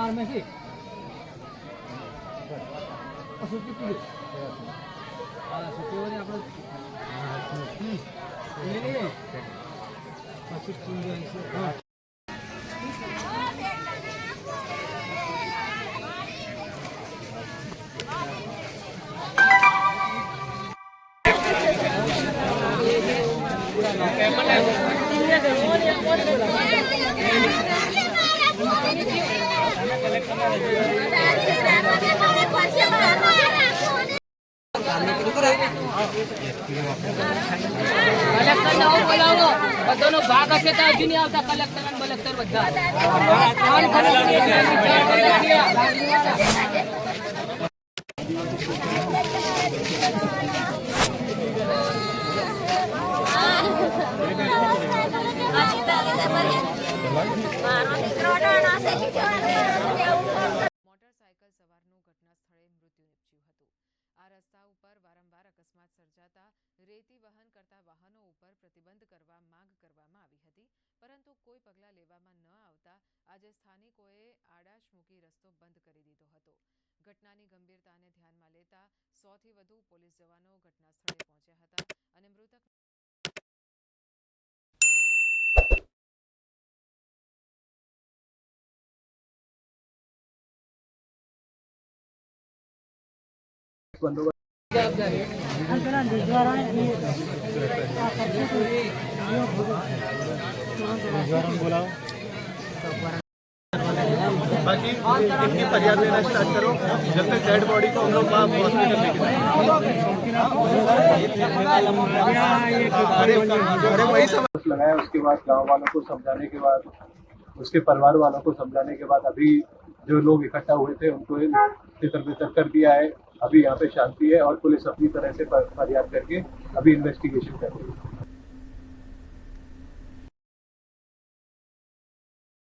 Pharmacy सुट्टी पिली सुट्टीवर आपण કલેક્ટર નવો બોલાવો બધાનો ભાગ હશે તો હજી નહીં આવતા કલેક્ટર અને બલેક્ટર બધા મોટરસાયકલ સવારનું ઘટના સ્થળે મૃત્યુ નિપજ્યું હતું। આ રસ્તા ઉપર વારંવાર અકસ્માત સર્જાતા રેતી વહન કરતા વાહનો ઉપર પ્રતિબંધ કરવા માંગ કરવામાં આવી હતી, પરંતુ કોઈ પગલાં લેવામાં ન આવતા આજે સ્થાનિકોએ આડાશ મૂકી રસ્તો બંધ કરી દીધો હતો। ઘટનાની ગંભીરતાને ધ્યાનમાં લેતા 100થી વધુ પોલીસ જવાનો ઘટના સ્થળે પહોંચ્યા હતા અને મૃતક बाकी इनकी फरियाद लेना स्टार्ट करो जब तक डेड बॉडी को हम लोग वहाँ हॉस्पिटल लेके वही समझ लगाया। उसके बाद गाँव वालों को समझाने के बाद उसके परिवार वालों को समझाने के बाद अभी जो लोग इकट्ठा हुए थे उनको तितर बितर कर दिया है। अभी यहाँ पे शांति है और पुलिस अपनी तरह से फरियाद करके अभी इन्वेस्टिगेशन कर रही है।